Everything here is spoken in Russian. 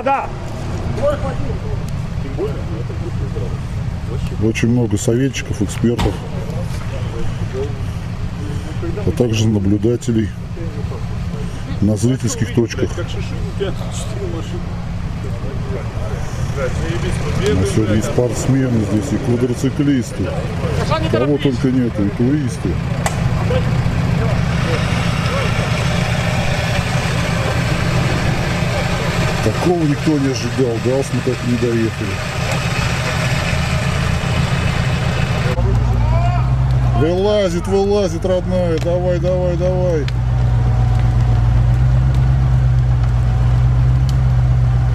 Да. Очень много советчиков, экспертов, а также наблюдателей на зрительских точках. Но сегодня и спортсмены здесь, и квадроциклисты. Кого только нету, и туристы. Такого никто не ожидал, да, мы так и не доехали. Вылазит, родная, давай.